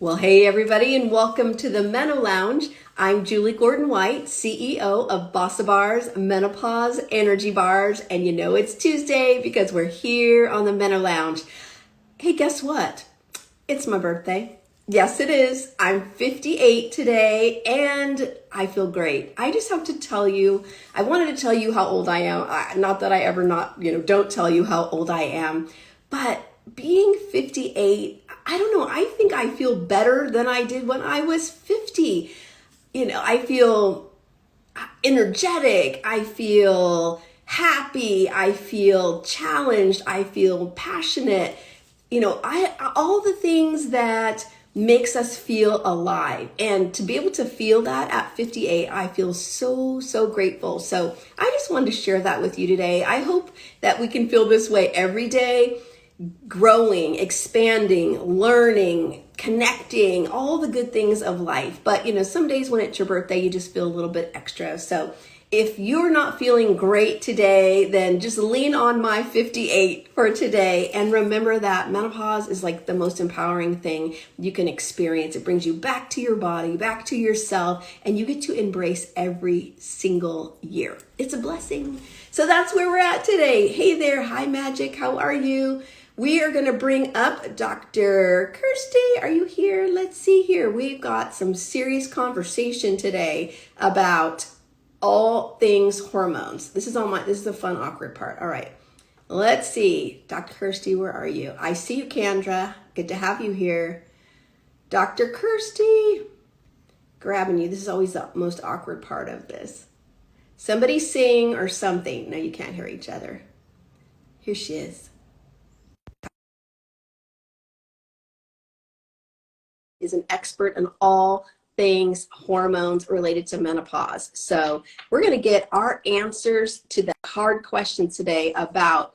Well, hey everybody, and welcome to the Meno Lounge. I'm Julie Gordon-White, CEO of Bossa Bars, Menopause, Energy Bars, and you know it's Tuesday because we're here on the Meno Lounge. Hey, guess what? It's my birthday. Yes, it is. I'm 58 today, and I feel great. I just have to tell you, I wanted to tell you how old I am. Not that I ever don't tell you how old I am, but being 58, I don't know, I think I feel better than I did when I was 50. I feel energetic, I feel happy, I feel challenged, I feel passionate. All the things that makes us feel alive. And to be able to feel that at 58, I feel so grateful. So I just wanted to share that with you today. I hope that we can feel this way every day, growing, expanding, learning, connecting, all the good things of life. But some days when it's your birthday, you just feel a little bit extra. So if you're not feeling great today, then just lean on my 58 for today. And remember that menopause is like the most empowering thing you can experience. It brings you back to your body, back to yourself, and you get to embrace every single year. It's a blessing. So that's where we're at today. Hey there. Hi, Magic. How are you? We are going to bring up Dr. Kirstie. Are you here? Let's see here. We've got some serious conversation today about all things hormones. This is the fun, awkward part. All right. Let's see. Dr. Kirstie, where are you? I see you, Kendra. Good to have you here. Dr. Kirstie. Grabbing you. This is always the most awkward part of this. Somebody sing or something. No, you can't hear each other. Here she is. Is an expert in all things hormones related to menopause. So we're going to get our answers to the hard questions today about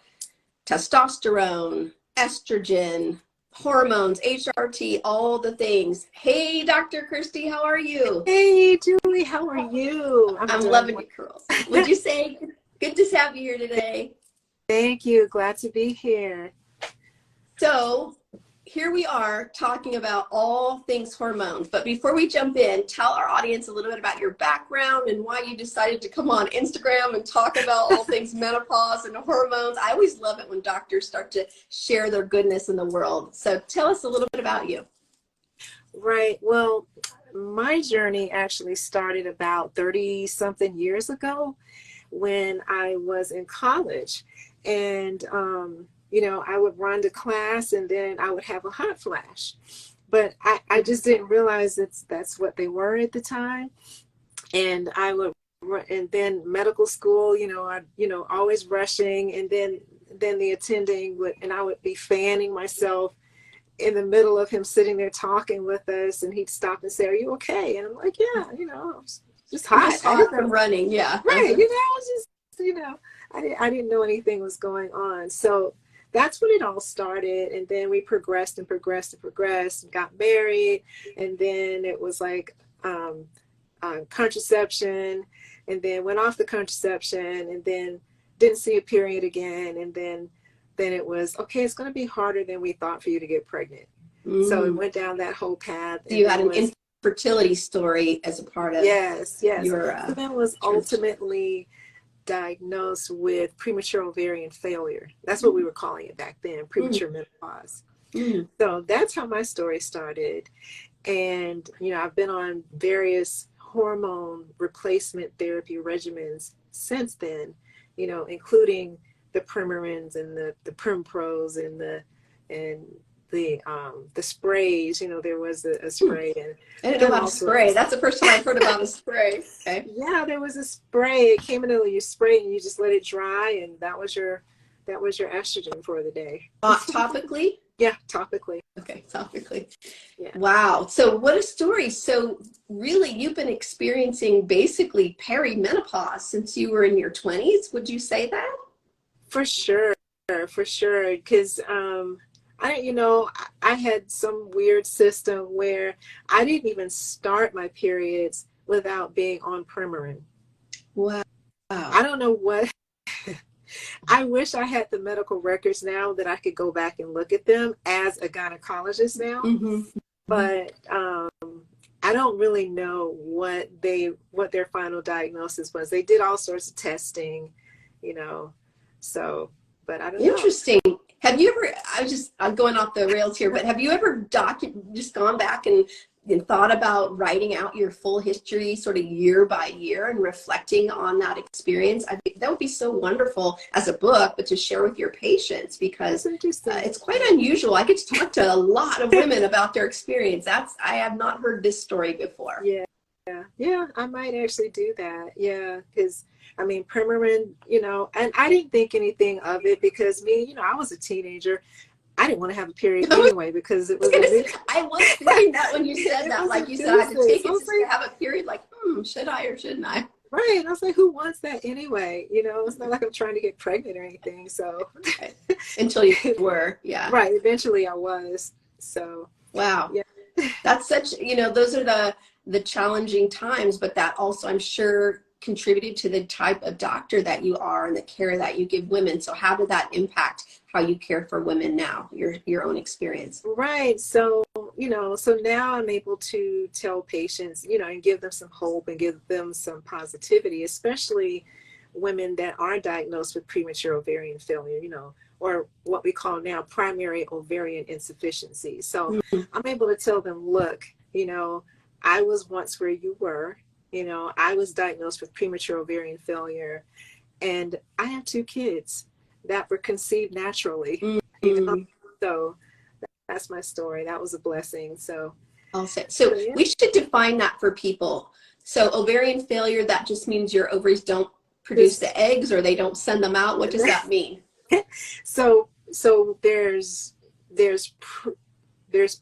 testosterone, estrogen, hormones, HRT, all the things. Hey, Dr. Kirstie, how are you? Hey, Julie, how are you? I'm loving your curls. Would you say good to have you here today? Thank you. Glad to be here. So here we are talking about all things hormones. But before we jump in, tell our audience a little bit about your background and why you decided to come on Instagram and talk about all things menopause and hormones. I always love it when doctors start to share their goodness in the world. So tell us a little bit about you. Right. Well, my journey actually started about 30-something years ago when I was in college. And I would run to class and then I would have a hot flash. But I just didn't realize that's what they were at the time. And and then medical school, always rushing. And then the attending and I would be fanning myself in the middle of him sitting there talking with us. And he'd stop and say, "Are you okay?" And I'm like, "Yeah, just hot." Just hot from running. Yeah. Right. I was just, I didn't know anything was going on. So that's when it all started. And then we progressed and got married. And then it was like contraception, and then went off the contraception, and then didn't see a period again. And then it was, okay, it's going to be harder than we thought for you to get pregnant. So it went down that whole path. So you had an infertility story as a part of yes. your so then was ultimately diagnosed with premature ovarian failure. That's what we were calling it back then, premature menopause. So that's how my story started. And, I've been on various hormone replacement therapy regimens since then, including the Primerins and the Primpros and the sprays. There was a spray. I didn't know about a spray. That's the first time I've heard about a spray. Okay. Yeah, there was a spray. It came in you spray and you just let it dry, and that was your estrogen for the day. Topically? Yeah, topically. Okay, topically. Yeah. Wow. So what a story. So really, you've been experiencing basically perimenopause since you were in your 20s. Would you say that? For sure. Because I had some weird system where I didn't even start my periods without being on Premarin. Wow. I don't know what. I wish I had the medical records now that I could go back and look at them as a gynecologist now. but I don't really know what their final diagnosis was. They did all sorts of testing, you know, so, but I don't know. Interesting. Have you ever, I'm going off the rails here, but have you ever just gone back and thought about writing out your full history sort of year by year and reflecting on that experience? That would be so wonderful as a book, but to share with your patients, because it's quite unusual. I get to talk to a lot of women about their experience. I have not heard this story before. Yeah, I might actually do that. Yeah, because I mean, Premarin, you know, and I didn't think anything of it because I was a teenager. I didn't want to have a period anyway because it was. I was thinking that when you said that, like you said, I had to take it just to have a period. Like, should I or shouldn't I? Right. I was like, who wants that anyway? You know, it's not like I'm trying to get pregnant or anything. So until you were, yeah. Right. Eventually I was. So wow. Yeah. That's such, those are the challenging times, but that also, I'm sure, contributed to the type of doctor that you are and the care that you give women. So how did that impact how you care for women now, your own experience? Right. So, so now I'm able to tell patients, and give them some hope and give them some positivity, especially women that are diagnosed with premature ovarian failure, or what we call now primary ovarian insufficiency. So I'm able to tell them, look, I was once where you were, I was diagnosed with premature ovarian failure, and I have 2 kids that were conceived naturally. So that's my story. That was a blessing. So yeah. We should define that for people. So ovarian failure, that just means your ovaries don't produce the eggs, or they don't send them out. What does that mean? So there's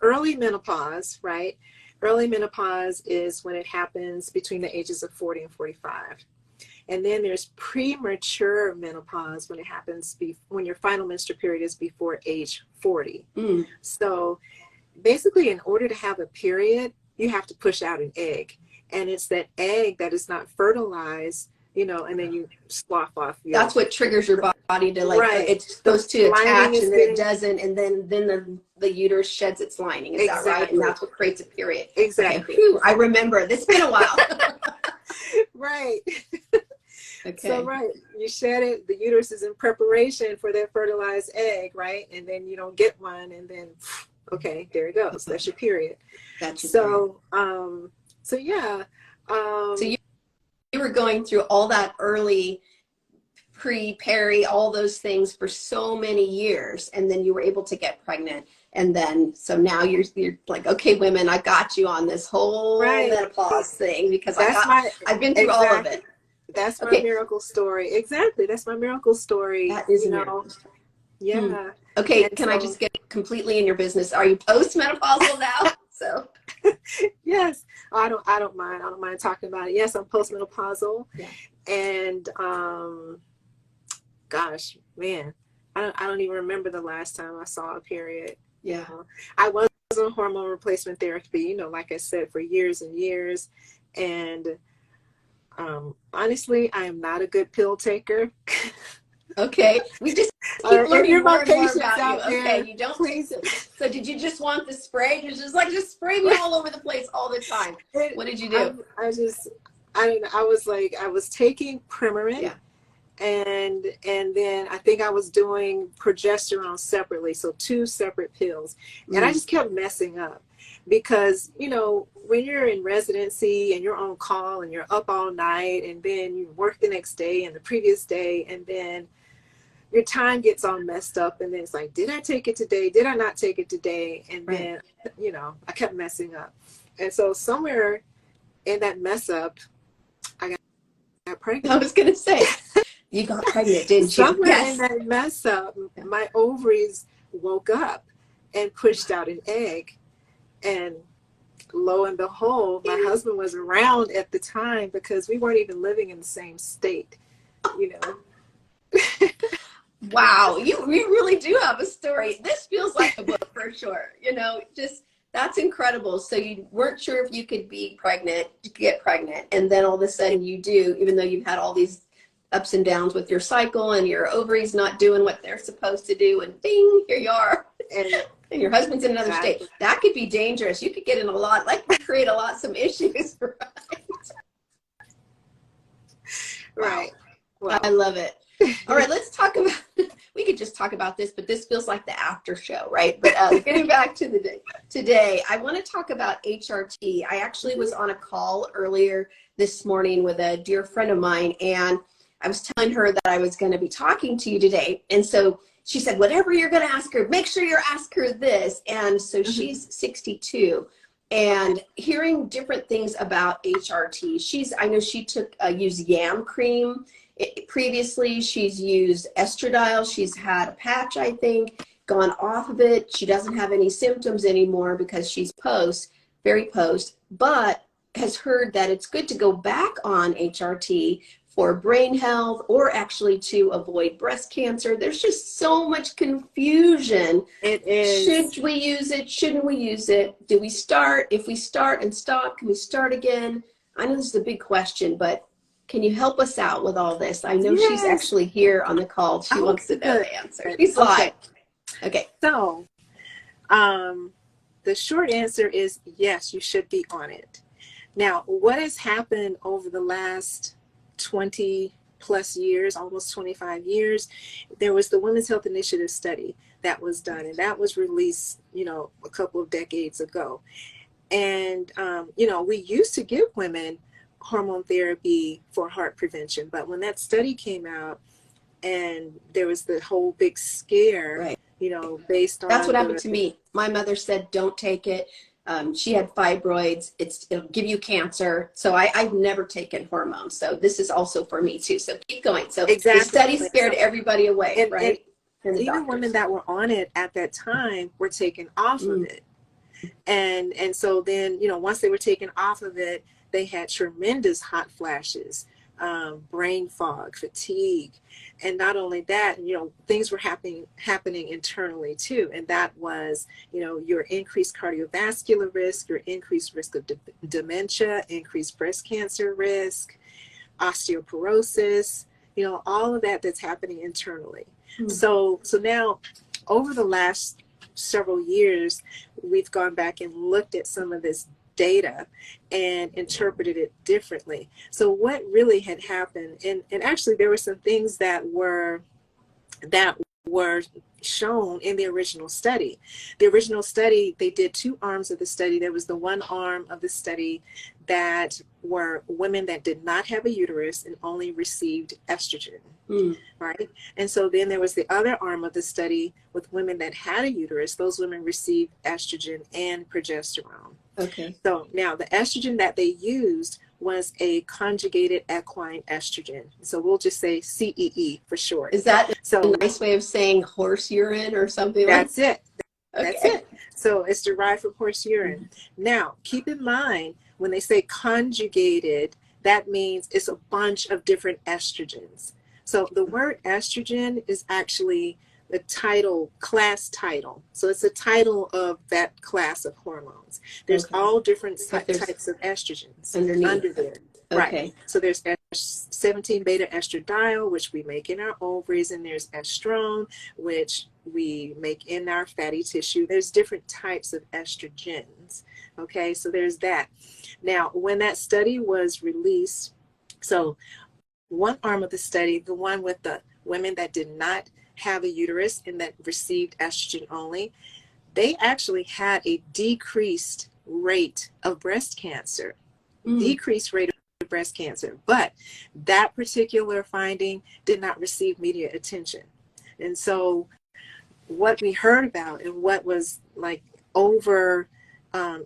early menopause, right? Early menopause is when it happens between the ages of 40 and 45. And then there's premature menopause when it happens when your final menstrual period is before age 40. So basically, in order to have a period, you have to push out an egg. And it's that egg that is not fertilized, and then you slough off. That's what triggers your body to it's supposed to attach, and then it doesn't, and then the uterus sheds its lining. Is that right? And that's what creates a period. Exactly. Okay. I remember. It's been a while. Right. Okay. So you shed it. The uterus is in preparation for that fertilized egg, right? And then you don't get one, and then okay, there it goes. That's your period. That's your period. So yeah. So you were going through all that early peri, all those things for so many years, and then you were able to get pregnant, and then so now you're like, okay, women, I got you on this whole menopause thing, because I've been through all of it. That's my miracle story. Exactly. That's my miracle story. That is a miracle story. Yeah. Okay. And I just get completely in your business? Are you postmenopausal now? So. Yes. I don't mind. I don't mind talking about it. Yes, I'm postmenopausal. Yeah. And gosh, man, I don't even remember the last time I saw a period. Yeah. I was on hormone replacement therapy, like I said, for years and years. And honestly, I am not a good pill taker. Okay. We just keep learning more and more about you. Okay, you don't please. So did you just want the spray? You're just like, just spray me all over the place all the time. What did you do? I don't know. I was taking Premarin, and then I think I was doing progesterone separately, so 2 separate pills. And I just kept messing up because, when you're in residency and you're on call and you're up all night, and then you work the next day and the previous day, and then your time gets all messed up, and then it's like, did I take it today? Did I not take it today? And then, I kept messing up. And so somewhere in that mess up, I got pregnant. I was going to say, you got pregnant, didn't you? Somewhere in that mess up, my ovaries woke up and pushed out an egg. And lo and behold, my husband was around at the time, because we weren't even living in the same state, Wow, you really do have a story. This feels like a book for sure. That's incredible. So you weren't sure if you could get pregnant, and then all of a sudden you do, even though you've had all these ups and downs with your cycle and your ovaries not doing what they're supposed to do, and bing, here you are. and your husband's in another state. Exactly. That could be dangerous. You could get in a lot, like create some issues, right? Wow. Right. Well, I love it. All right, let's talk about, we could just talk about this, but this feels like the after show, right? But getting back to the day today, I want to talk about HRT. I actually was on a call earlier this morning with a dear friend of mine, and I was telling her that I was going to be talking to you today. And so she said, whatever you're going to ask her, make sure you ask her this. And so she's 62. And hearing different things about HRT, I know she used yam cream. Previously, she's used estradiol. She's had a patch, I think, gone off of it. She doesn't have any symptoms anymore because she's very post, but has heard that it's good to go back on HRT for brain health or actually to avoid breast cancer. There's just so much confusion. it is. Should we use it? Shouldn't we use it? Do we start? If we start and stop, can we start again? I know this is a big question, but can you help us out with all this? I know she's actually here on the call. She wants to know the answer. She's live. Okay. So, the short answer is yes, you should be on it. Now, what has happened over the last 20 plus years, almost 25 years, there was the Women's Health Initiative study that was done, and that was released, a couple of decades ago. And, we used to give women hormone therapy for heart prevention, but when that study came out and there was the whole big scare, right, based on that's what happened to me. My mother said, don't take it. She had fibroids. It'll give you cancer. So I've never taken hormones. So this is also for me too. So keep going. So exactly. The study scared everybody away, right? And even women that were on it at that time were taken off of it. And so then, once they were taken off of it, they had tremendous hot flashes, brain fog, fatigue. And not only that, things were happening internally too. And that was, your increased cardiovascular risk, your increased risk of dementia, increased breast cancer risk, osteoporosis, all of that's happening internally. So now over the last several years, we've gone back and looked at some of this data and interpreted it differently. So what really had happened, and actually there were some things that were shown in the original study. The original study, they did two arms of the study. There was the one arm of the study that were women that did not have a uterus and only received estrogen, right? And so then there was the other arm of the study with women that had a uterus. Those women received estrogen and progesterone. Okay. So now the estrogen that they used was a conjugated equine estrogen. So we'll just say CEE for short. Is that a nice way of saying horse urine or something? That's it. Okay. That's it. So it's derived from horse urine. Now, keep in mind, when they say conjugated, that means it's a bunch of different estrogens. So the word estrogen is actually the class title. So it's a title of that class of hormones. There's all different types of estrogens under there. Okay. Right. So there's 17 beta estradiol, which we make in our ovaries, and there's estrone, which we make in our fatty tissue. There's different types of estrogens. Okay, so there's that. Now, when that study was released, so one arm of the study, the one with the women that did not have a uterus and that received estrogen only, they actually had a decreased rate of breast cancer. Decreased rate of breast cancer. But that particular finding did not receive media attention. And so what we heard about and what was like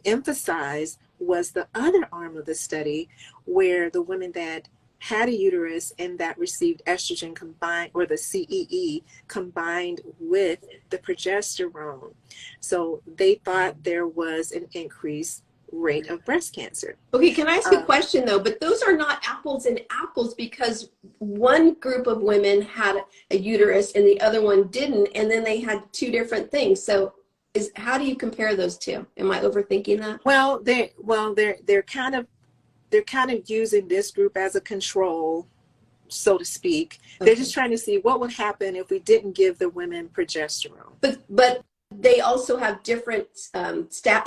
emphasized was the other arm of the study, where the women that had a uterus and that received estrogen combined, or the CEE combined with the progesterone. So they thought there was an increased rate of breast cancer. Okay, can I ask a question though? But those are not apples and apples, because one group of women had a uterus and the other one didn't, and then they had two different things. So how do you compare those two? Am I overthinking that? Well, they're kind of using this group as a control, so to speak. Okay. They're just trying to see what would happen if we didn't give the women progesterone. But they also have different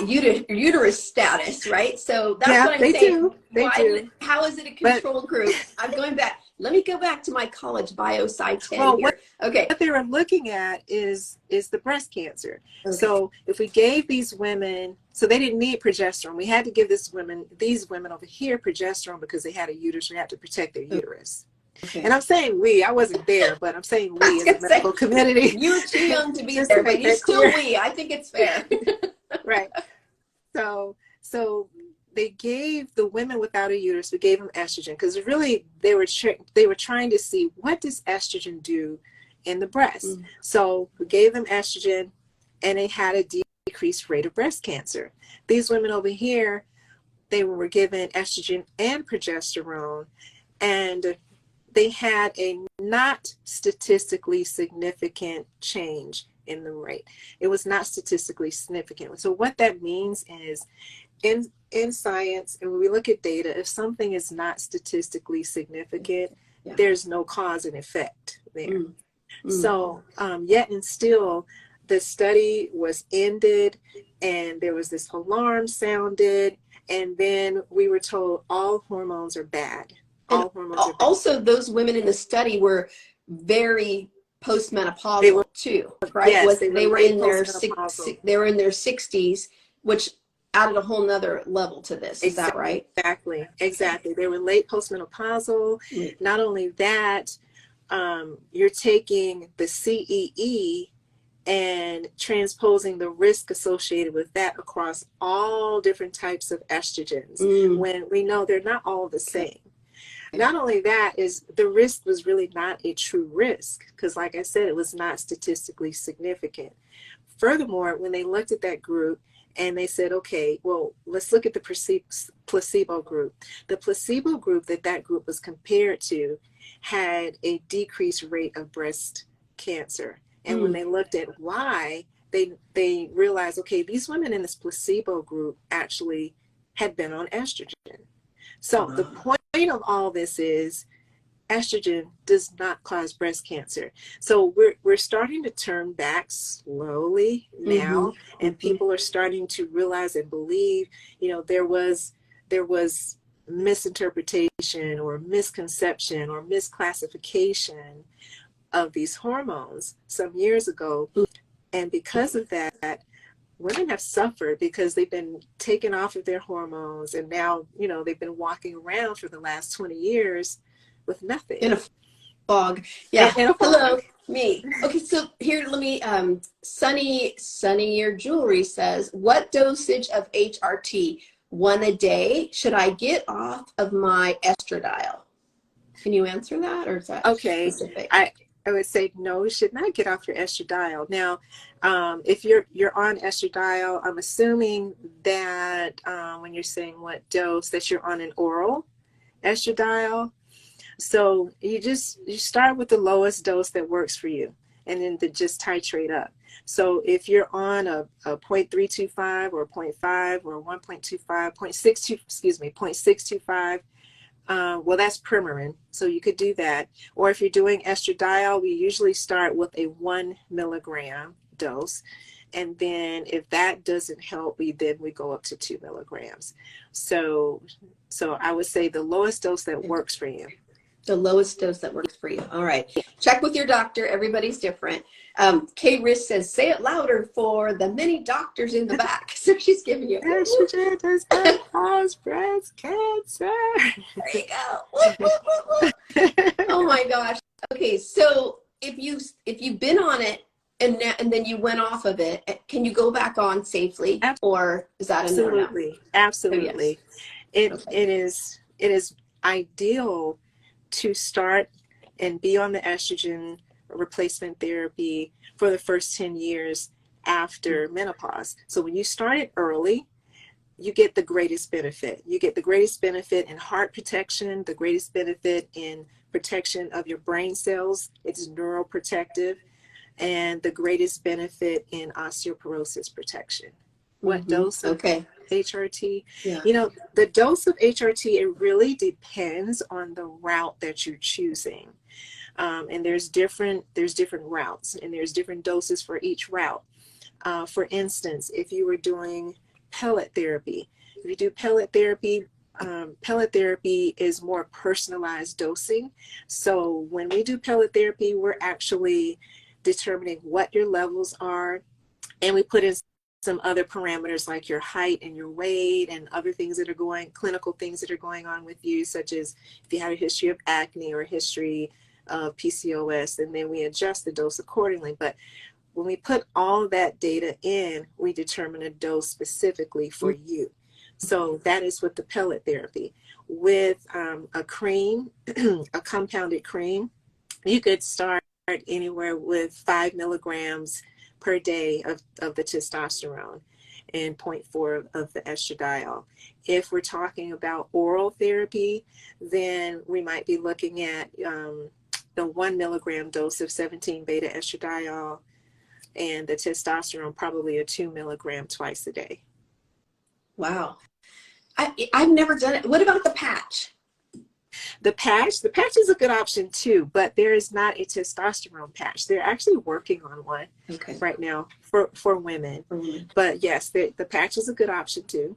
uterus status, right? So that's Yeah, what I'm they saying. do. They do. How is it a But control group? I'm going back. Let me go back to my college bio sci 10 well, here. Okay. what they were looking at is the breast cancer. Okay. So if we gave these women, so they didn't need progesterone. We had to give these women over here progesterone because they had a uterus. We had to protect their uterus. Okay. And I'm saying we, I wasn't there, but I'm saying we as a medical community. You were too young to be Just there, to but make you're that still clear. we. I think it's fair. Right. So they gave the women without a uterus, we gave them estrogen because really they were trying to see what does estrogen do in the breast. So we gave them estrogen and they had a decreased rate of breast cancer. These women over here, they were given estrogen and progesterone, and they had a not statistically significant change in the rate. It was not statistically significant. So what that means is in science, and when we look at data, if something is not statistically significant, there's no cause and effect there. So yet and still, the study was ended and there was this alarm sounded, and then we were told all hormones are bad. All hormones are bad. Also, those women in the study were very postmenopausal too, right? Yes, they were in their 60s, which added a whole nother level to this. Is that right? Exactly. They were late postmenopausal. Not only that, you're taking the CEE and transposing the risk associated with that across all different types of estrogens when we know they're not all the same. Not only that, is the risk was really not a true risk because, like I said, it was not statistically significant. Furthermore, when they looked at that group and they said, okay, well, let's look at the placebo group. The placebo group that group was compared to had a decreased rate of breast cancer. And when they looked at why, they realized, okay, these women in this placebo group actually had been on estrogen. So the point of all this is estrogen does not cause breast cancer. So we're starting to turn back slowly now, and people are starting to realize and believe, there was misinterpretation or misconception or misclassification of these hormones some years ago. And because of that, women have suffered because they've been taken off of their hormones, and now, they've been walking around for the last 20 years with nothing. In a fog. Yeah. In a fog. Hello, me. Okay, so here, let me, Sunny Your Jewelry says, what dosage of HRT, one a day, should I get off of my estradiol? Can you answer that, or is that specific? I would say no, you should not get off your estradiol. Now, if you're on estradiol, I'm assuming that when you're saying what dose, that you're on an oral estradiol. So you start with the lowest dose that works for you, and then to just titrate up. So if you're on a 0.325 or 0.5 or 1.25, 0.625, well, that's Premarin, so you could do that. Or if you're doing estradiol, we usually start with a 1 milligram dose. And then if that doesn't help, we go up to 2 milligrams. So I would say the lowest dose that works for you. The lowest dose that works for you. All right. Check with your doctor. Everybody's different. Kay Riss says, say it louder for the many doctors in the back. So she's giving you estrogen does not cause breast cancer. There you go. Oh my gosh. Okay, so if you've been on it and then you went off of it, can you go back on safely, or is that a no-no? Absolutely. Oh, yes. It is ideal to start and be on the estrogen replacement therapy for the first 10 years after menopause. So when you start it early, you get the greatest benefit. You get the greatest benefit in heart protection, the greatest benefit in protection of your brain cells. It's neuroprotective, and the greatest benefit in osteoporosis protection. What dose of HRT? Yeah. The dose of HRT, it really depends on the route that you're choosing. And there's different routes, and there's different doses for each route. For instance, if you were doing pellet therapy, if you do pellet therapy is more personalized dosing. So when we do pellet therapy, we're actually determining what your levels are, and we put in some other parameters like your height and your weight and other things that are clinical things that are going on with you, such as if you have a history of acne or a history of PCOS, and then we adjust the dose accordingly. But when we put all that data in, we determine a dose specifically for you. So that is with the pellet therapy. With a cream, a compounded cream, you could start anywhere with 5 milligrams per day of the testosterone and 0.4 of the estradiol. If we're talking about oral therapy, then we might be looking at the 1 milligram dose of 17 beta estradiol, and the testosterone probably a 2 milligram twice a day. Wow. I've never done it. What about the patch? The patch is a good option too, but there is not a testosterone patch. They're actually working on one right now for women. But yes, the patch is a good option too.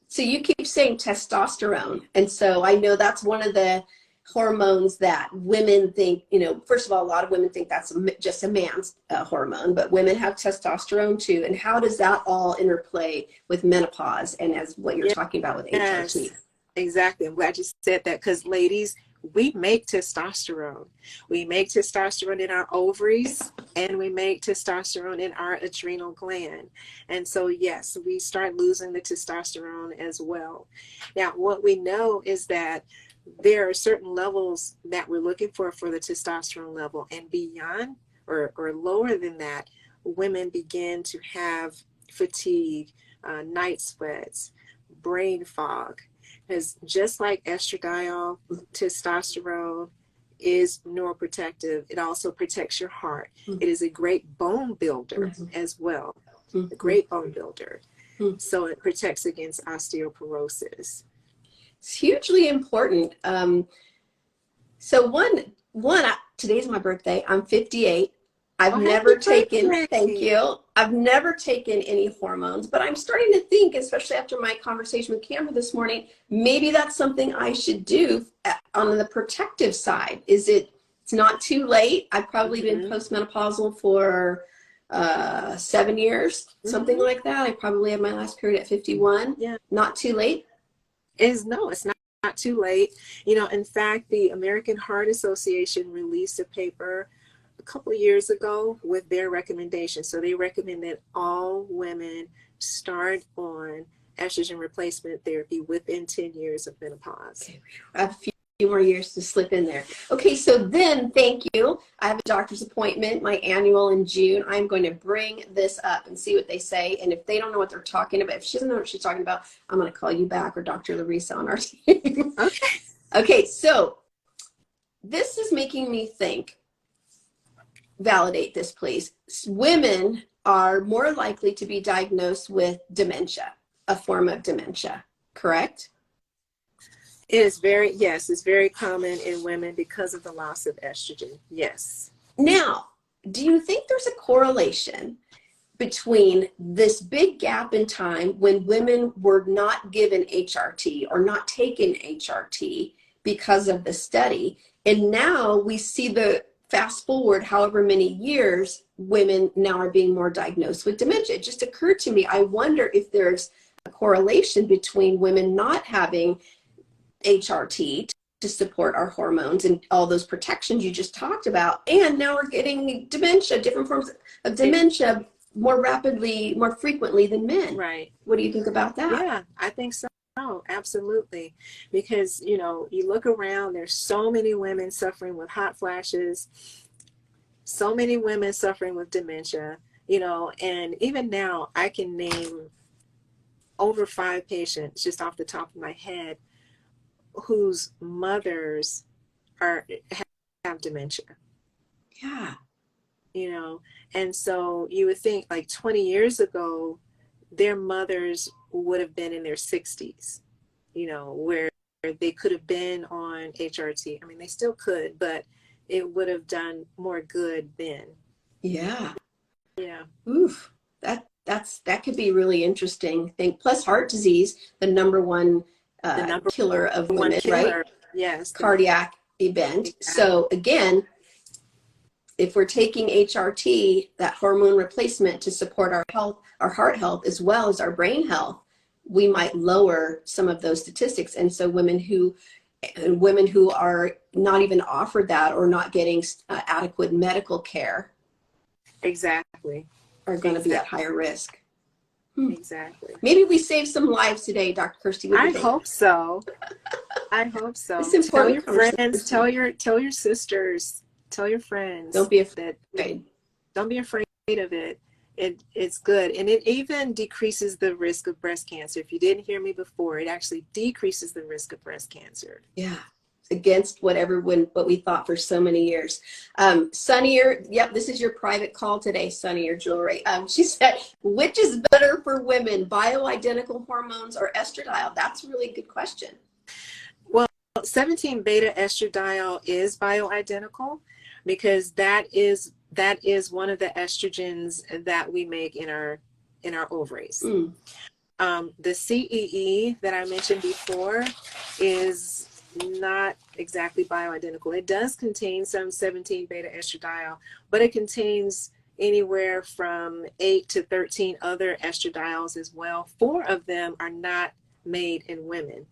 So you keep saying testosterone. And so I know that's one of the hormones that women think, first of all, a lot of women think that's just a man's hormone, but women have testosterone too. And how does that all interplay with menopause and as what you're talking about with HRT? Exactly. I'm glad you said that, because ladies, we make testosterone. We make testosterone in our ovaries, and we make testosterone in our adrenal gland. And so, yes, we start losing the testosterone as well. Now, what we know is that there are certain levels that we're looking for the testosterone level, and beyond or lower than that, women begin to have fatigue, night sweats, brain fog. Because just like estradiol, testosterone is neuroprotective. It also protects your heart. It is a great bone builder as well, a great bone builder. So it protects against osteoporosis. It's hugely important. So today's my birthday. I'm 58. I've never taken, thank you. I've never taken any hormones, but I'm starting to think, especially after my conversation with Cameron this morning, maybe that's something I should do on the protective side. It's not too late. I've probably been postmenopausal for 7 years, something like that. I probably had my last period at 51. Yeah. Not too late. It's not too late. In fact, the American Heart Association released a paper a couple of years ago with their recommendation. So they recommend that all women start on estrogen replacement therapy within 10 years of menopause. Okay. I have a few more years to slip in there. Okay, so then thank you. I have a doctor's appointment, my annual in June. I'm going to bring this up and see what they say. And if they don't know what they're talking about, if she doesn't know what she's talking about, I'm going to call you back, or Dr. Larissa on our team. Okay, so this is making me think. Validate this, please. Women are more likely to be diagnosed with dementia, a form of dementia, correct? It's very common in women because of the loss of estrogen. Yes. Now, do you think there's a correlation between this big gap in time when women were not given HRT or not taken HRT because of the study, and now we see the fast forward however many years, women now are being more diagnosed with dementia? It just occurred to me, I wonder if there's a correlation between women not having HRT to support our hormones and all those protections you just talked about, and now we're getting dementia, different forms of dementia more rapidly, more frequently than men. Right. What do you think about that? Yeah, I think so. Oh, absolutely. Because, you look around, there's so many women suffering with hot flashes, so many women suffering with dementia, and even now I can name over 5 patients just off the top of my head whose mothers have dementia. Yeah. And so you would think like 20 years ago, their mothers would have been in their 60s, where they could have been on HRT. I mean, they still could, but it would have done more good then. Yeah. Yeah. Oof. That could be really interesting thing. Plus heart disease, the number one The number killer of one women, right? killer. Yes. Cardiac event. Exactly. So again, if we're taking HRT, that hormone replacement to support our health, our heart health, as well as our brain health, we might lower some of those statistics. And so women who are not even offered that or not getting adequate medical care Exactly. are going to be at higher risk. Exactly. Maybe we saved some lives today, Dr. Kirstie. What do you I think? hope so. I hope so. It's Tell important your friends, tell your sisters, tell your friends Don't be that afraid. don't be afraid of it. It's good. And it even decreases the risk of breast cancer. If you didn't hear me before, it actually decreases the risk of breast cancer. Yeah. Against what we thought for so many years. Sunnier, yep, this is your private call today, Sunnier Jewelry. She said, which is better for women, bioidentical hormones or estradiol? That's a really good question. Well, 17 beta estradiol is bioidentical because that is one of the estrogens that we make in our ovaries. The CEE that I mentioned before is not exactly bioidentical. It does contain some 17 beta estradiol, but it contains anywhere from 8 to 13 other estradiols as well. 4 of them are not made in women.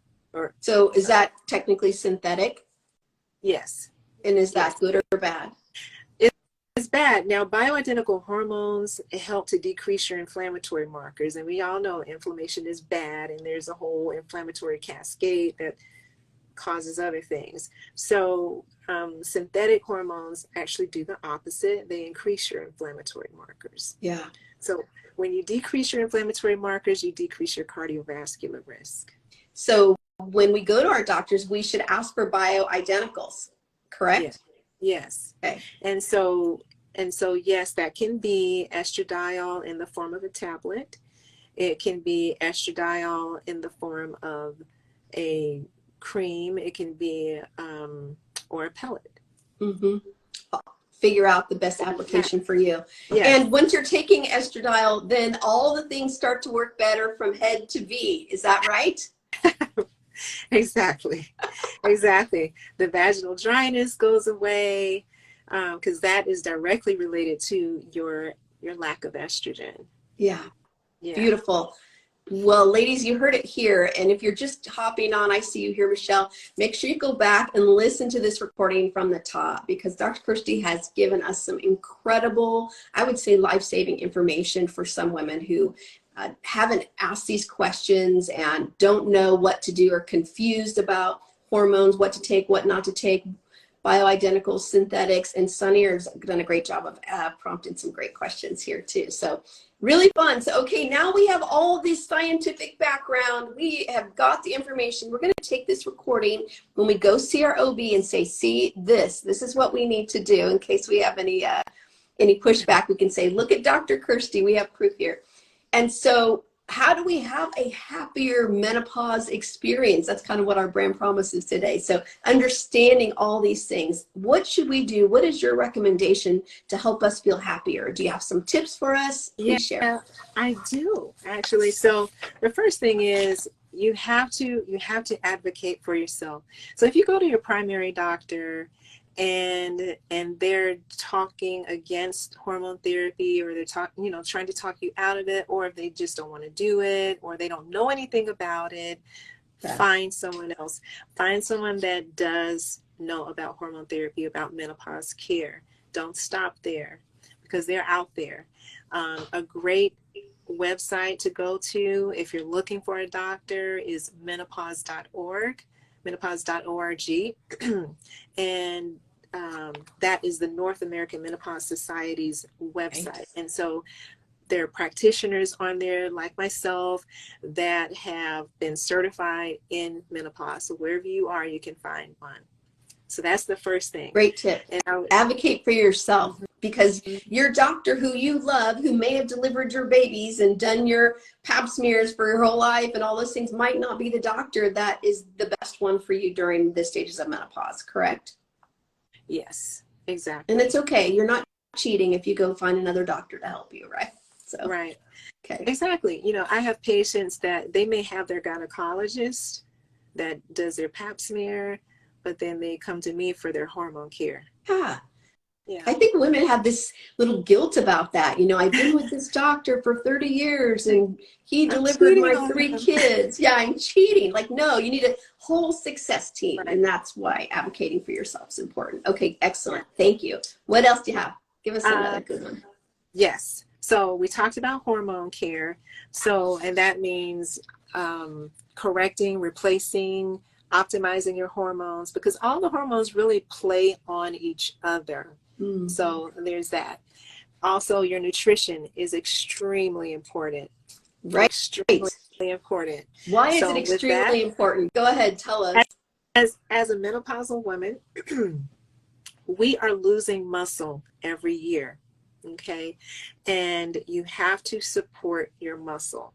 So is that technically synthetic? Yes. And is that good or bad? It's bad. Now, bioidentical hormones help to decrease your inflammatory markers. And we all know inflammation is bad, and there's a whole inflammatory cascade that causes other things. So synthetic hormones actually do the opposite. They increase your inflammatory markers. Yeah. So when you decrease your inflammatory markers, you decrease your cardiovascular risk. So when we go to our doctors, we should ask for bioidenticals, correct? Yes. Yes. Okay. And so yes, that can be estradiol in the form of a tablet. It can be estradiol in the form of a cream. It can be or a pellet. Mm-hmm. Figure out the best application for you. Yes. And once you're taking estradiol, then all the things start to work better from head to V. Is that right? Exactly. Exactly. The vaginal dryness goes away because that is directly related to your lack of estrogen. Yeah. Beautiful. Well, ladies, you heard it here. And if you're just hopping on, I see you here, Michelle. Make sure you go back and listen to this recording from the top, because Dr. Kirstie has given us some incredible, I would say, life-saving information for some women who haven't asked these questions and don't know what to do or confused about hormones, what to take, what not to take, bioidentical, synthetics, and Sunnier's done a great job of prompting some great questions here too. So really fun. So, okay, now we have all this scientific background. We have got the information. We're going to take this recording when we go see our OB and say, see, this is what we need to do. In case we have any pushback, we can say, look at Dr. Kirstie. We have proof here. And so how do we have a happier menopause experience? That's kind of what our brand promises today. So understanding all these things, what should we do? What is your recommendation to help us feel happier? Do you have some tips for us? Please share. I do, actually. So the first thing is you have to advocate for yourself. So if you go to your primary doctor and they're talking against hormone therapy, or they're trying to talk you out of it, or if they just don't want to do it, or they don't know anything about it, find someone else. Find someone that does know about hormone therapy, about menopause care. Don't stop there, because they're out there. A great website to go to if you're looking for a doctor is menopause.org, menopause.org. And that is the North American Menopause Society's website. And so there are practitioners on there like myself that have been certified in menopause. So wherever you are, you can find one. So that's the first thing. Great tip. And advocate for yourself, because your doctor who you love, who may have delivered your babies and done your pap smears for your whole life and all those things, might not be the doctor that is the best one for you during the stages of menopause, correct? Yes, exactly. And it's okay. You're not cheating if you go find another doctor to help you, right? So, Right. okay. Exactly. You know, I have patients that they may have their gynecologist that does their pap smear, but then they come to me for their hormone care. Yeah. Yeah. I think women have this little guilt about that. You know, I've been with this doctor for 30 years and he I'm delivered cheating my on 3 him. kids. Yeah, I'm cheating. Like, no, you need a whole success team. Right. And that's why advocating for yourself is important. Okay, excellent. Thank you. What else do you have? Give us another good one. Yes. So we talked about hormone care. So, and that means correcting, replacing, optimizing your hormones, because all the hormones really play on each other. Mm. So there's that. Also, your nutrition is extremely important. Right. Extremely important. Why is So it with extremely that, important? Go ahead, tell us. as a menopausal woman, we are losing muscle every year. Okay. And you have to support your muscle.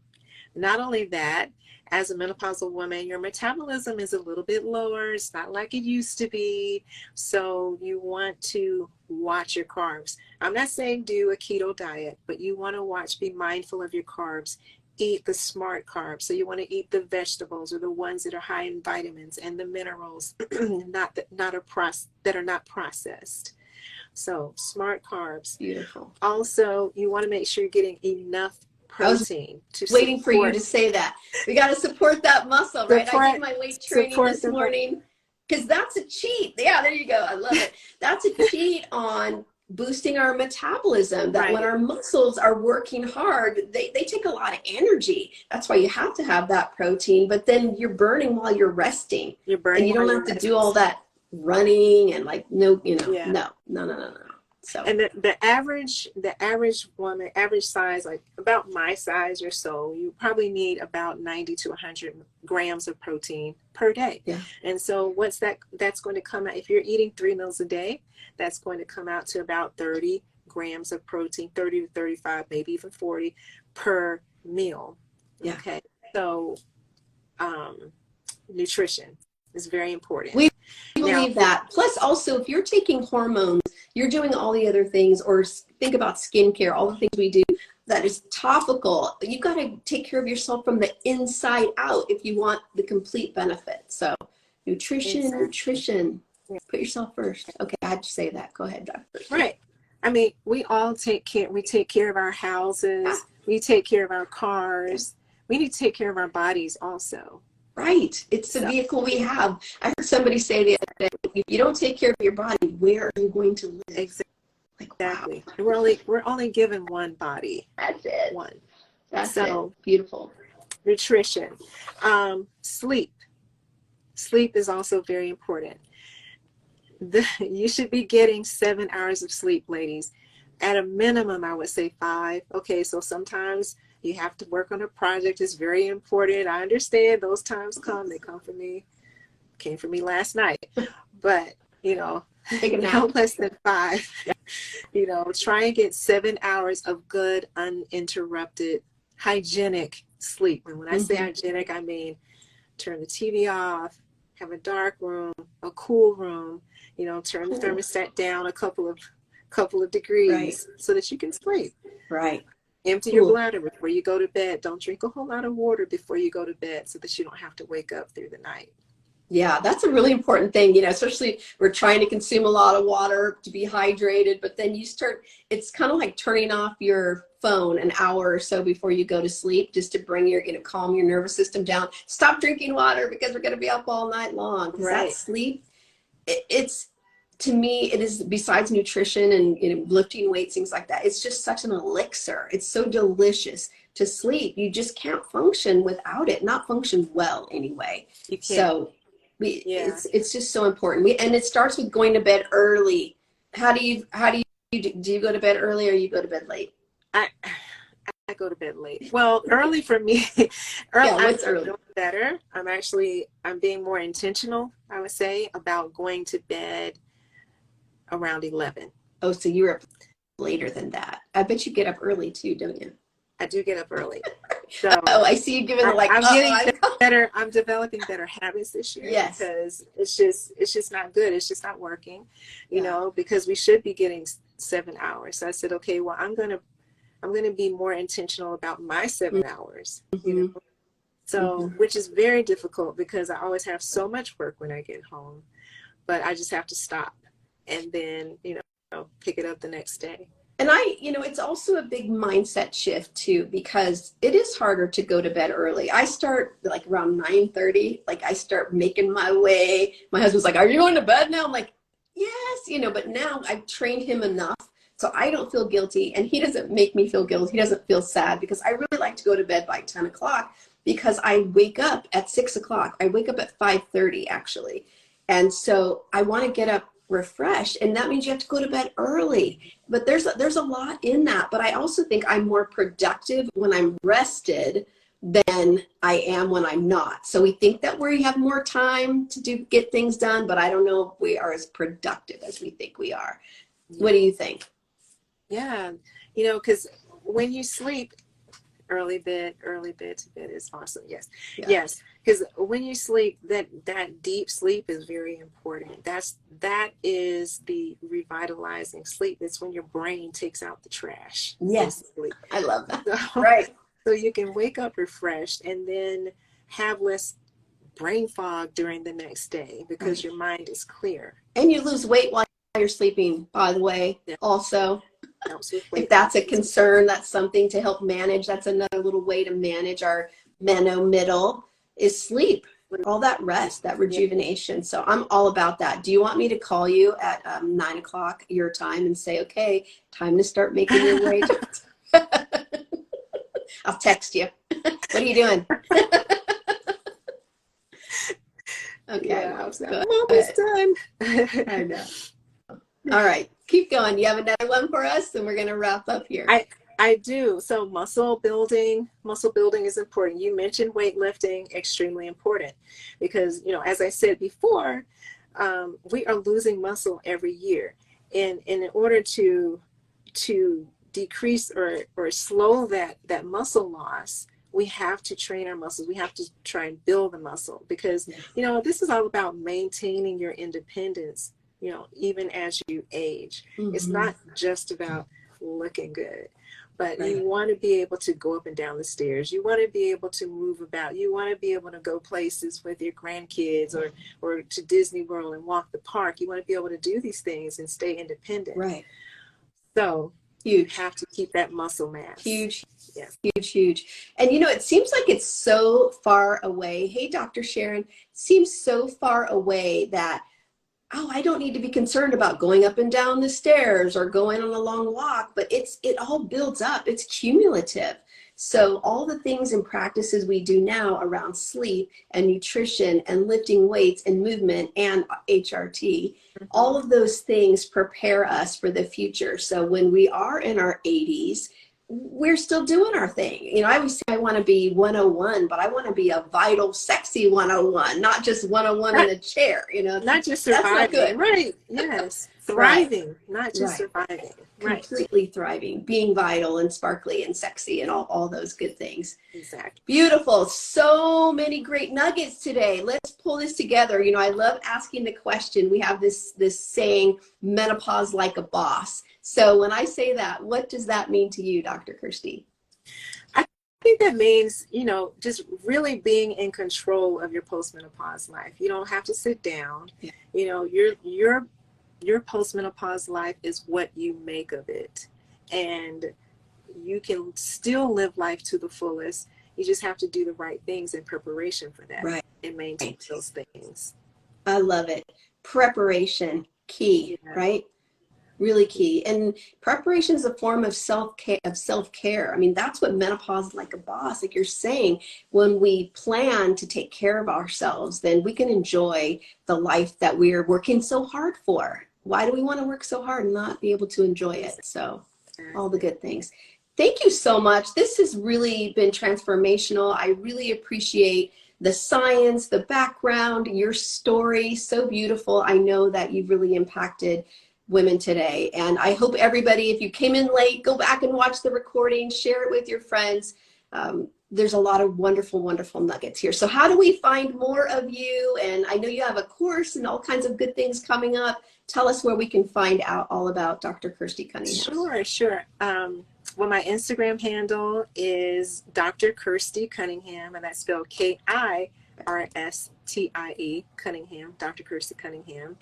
Not only that, as a menopausal woman, your metabolism is a little bit lower. It's not like it used to be. So you want to watch your carbs. I'm not saying do a keto diet, but you want to watch, be mindful of your carbs. Eat the smart carbs. So you want to eat the vegetables or the ones that are high in vitamins and the minerals, that are not processed. So smart carbs. Beautiful. Also, you want to make sure you're getting enough protein to waiting for you to support. say that. We got to support that muscle, right? I did my weight training this morning because that's a cheat. Yeah, there you go. I love it. That's a cheat on boosting our metabolism, that when our muscles are working hard, they take a lot of energy. That's why you have to have that protein, but then you're burning while you're resting. You're burning and you don't have to do all that running and like, no, no. So. And the average woman, average size, like about my size or so, you probably need about 90 to 100 grams of protein per day. Yeah. And so that's going to come out, if you're eating 3 meals a day, that's going to come out to about 30 grams of protein, 30 to 35, maybe even 40 per meal. Yeah. Okay. So nutrition is very important. We believe that. Plus also, if you're taking hormones, you're doing all the other things, or think about skincare, all the things we do that is topical. You got to take care of yourself from the inside out if you want the complete benefit. So nutrition, put yourself first. Okay, I had to say that. Go ahead, Doctor. Right. I mean, we all take care of our houses. We take care of our cars. We need to take care of our bodies also. Right. It's the vehicle we have. I heard somebody say the other day, if you don't take care of your body, where are you going to live? Exactly. Like, wow. We're only given one body. That's it. One. That's it. Beautiful. Nutrition. Sleep. Sleep is also very important. You should be getting 7 hours of sleep, ladies. At a minimum, I would say 5. Okay, so sometimes you have to work on a project. It's very important. I understand those times come. They come for me. Came for me last night. But, no less than 5. Try and get 7 hours of good, uninterrupted, hygienic sleep. And when I say hygienic, I mean turn the TV off, have a dark room, a cool room, turn the thermostat down a couple of degrees so that you can sleep. Right. Empty your bladder before you go to bed. Don't drink a whole lot of water before you go to bed so that you don't have to wake up through the night. Yeah, that's a really important thing, especially we're trying to consume a lot of water to be hydrated, but then it's kind of like turning off your phone an hour or so before you go to sleep, just to bring calm your nervous system down. Stop drinking water because we're going to be up all night long. Because that sleep, to me, it is, besides nutrition and lifting weights, things like that, it's just such an elixir. It's so delicious to sleep. You just can't function without it, not function well anyway. You can't. So it's just so important. And it starts with going to bed early. How do you go to bed early or you go to bed late? I go to bed late. Well, early for me. What's early? Better. I'm being more intentional, I would say, about going to bed around 11. Oh, so you're up later than that. I bet you get up early too, don't you? I do get up early. So I see you giving I'm getting better. I'm developing better habits this year. Yes. Because it's just not good. It's just not working, because we should be getting 7 hours. So I said, okay, well, I'm going I'm going to be more intentional about my 7 hours, you Mm-hmm. know. So, which is very difficult because I always have so much work when I get home, but I just have to stop and then, pick it up the next day. And it's also a big mindset shift too, because it is harder to go to bed early. I start like around 9:30, like I start making my way. My husband's like, "Are you going to bed now?" I'm like, "Yes," but now I've trained him enough so I don't feel guilty and he doesn't make me feel guilty. He doesn't feel sad because I really like to go to bed by 10 o'clock because I wake up at 6 o'clock. I wake up at 5:30 actually. And so I want to get up refreshed, and that means you have to go to bed early, but there's a lot in that. But I also think I'm more productive when I'm rested than I am when I'm not. So we think that we have more time to get things done, but I don't know if we are as productive as we think we are. Yeah. What do you think? Yeah, because when you sleep, early bed to bed is awesome. Yes. Yeah. Yes. Because when you sleep, that deep sleep is very important. That is the revitalizing sleep. It's when your brain takes out the trash. Yes. Basically. I love that. So, Right. So you can wake up refreshed and then have less brain fog during the next day because your mind is clear. And you lose weight while you're sleeping, by the way, also. If that's a concern, that's something to help manage. That's another little way to manage our middle is sleep, all that rest, that rejuvenation. So I'm all about that. Do you want me to call you at 9 o'clock your time and say, okay, time to start making your way? I'll text you. What are you doing? Okay. Yeah, Good. I'm almost done. I know. All right, keep going. You have another one for us, and we're going to wrap up here. I do. So muscle building is important. You mentioned weightlifting, extremely important, because as I said before, we are losing muscle every year, and in order to decrease or slow that muscle loss, we have to train our muscles. We have to try and build the muscle because this is all about maintaining your independence. Even as you age, it's not just about looking good, but you want to be able to go up and down the stairs. You want to be able to move about. You want to be able to go places with your grandkids or to Disney World and walk the park. You want to be able to do these things and stay independent. Right. So you have to keep that muscle mass. Huge. Yes. Huge. And it seems like it's so far away. Hey, Dr. Sharon, it seems so far away that I don't need to be concerned about going up and down the stairs or going on a long walk, but it all builds up. It's cumulative. So all the things and practices we do now around sleep and nutrition and lifting weights and movement and HRT, all of those things prepare us for the future. So when we are in our 80s, we're still doing our thing. I always say I want to be 101, but I want to be a vital, sexy 101, not just 101 in a chair, Not just surviving. That's not good. Right. Yes. Thriving, not just surviving. Completely thriving, being vital and sparkly and sexy and all those good things. Exactly. Beautiful. So many great nuggets today. Let's pull this together. I love asking the question. We have this saying, menopause like a boss. So when I say that, what does that mean to you, Dr. Kirstie? I think that means, just really being in control of your postmenopause life. You don't have to sit down. Your postmenopause life is what you make of it. And you can still live life to the fullest. You just have to do the right things in preparation for that and maintain those things. I love it. Preparation, key, right? Really key. And preparation is a form of self-care. I mean, that's what menopause is like a boss. Like you're saying, when we plan to take care of ourselves, then we can enjoy the life that we're working so hard for. Why do we want to work so hard and not be able to enjoy it? So all the good things. Thank you so much. This has really been transformational. I really appreciate the science, the background, your story, so beautiful. I know that you've really impacted women today. And I hope everybody, if you came in late, go back and watch the recording, share it with your friends. There's a lot of wonderful, wonderful nuggets here. So how do we find more of you? And I know you have a course and all kinds of good things coming up. Tell us where we can find out all about Dr. Kirstie Cunningham. Sure. Well, my Instagram handle is Dr. Kirstie Cunningham, and that's spelled Kirstie Cunningham, Dr. Kirstie Cunningham.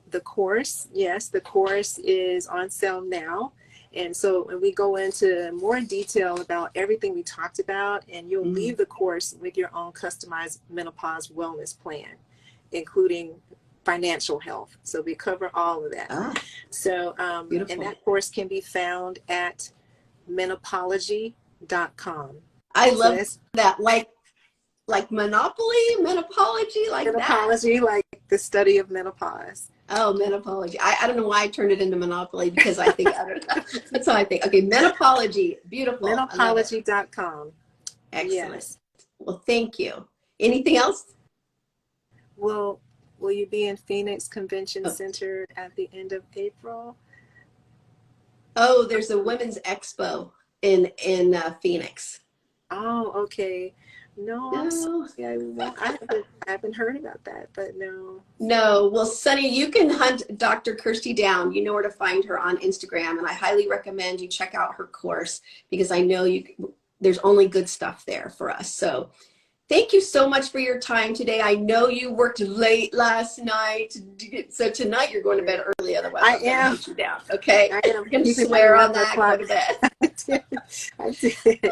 The course, yes, the course is on sale now. And so and we go into more detail about everything we talked about, and you'll leave the course with your own customized menopause wellness plan, including financial health. So we cover all of that. So, and that course can be found at menopausal.com. I love that. Like Monopoly, Menopology, like Menopology, like the study of menopause. Oh, Menopology. I don't know why I turned it into Monopoly, because I think, I don't know. That's how I think. Okay, Menopology. Beautiful. Menopausal.com. Excellent. Yes. Well, thank you. Anything else? Well, will you be in Phoenix Convention Center at the end of April? Oh, there's a women's expo in Phoenix. Oh, okay. No, I'm sorry. I haven't heard about that, but no. No. Well, Sunny, you can hunt Dr. Kirstie down. You know where to find her on Instagram, and I highly recommend you check out her course, because I know there's only good stuff there for us. So thank you so much for your time today. I know you worked late last night, so tonight you're going to bed early. Otherwise, I'm going to hunt you down. Okay, I am. I'm going to swear on that. Go to bed. I did.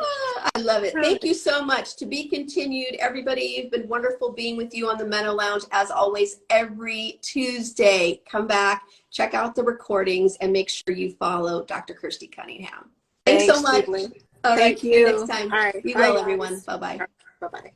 I love it. Thank you so much. To be continued, everybody. You've been wonderful being with you on the Meno Lounge. As always, every Tuesday, come back, check out the recordings, and make sure you follow Dr. Kirstie Cunningham. Thanks so much. Julie. All right. Thank you. Next time. All right. Be well, everyone. Bye-bye. Bye-bye.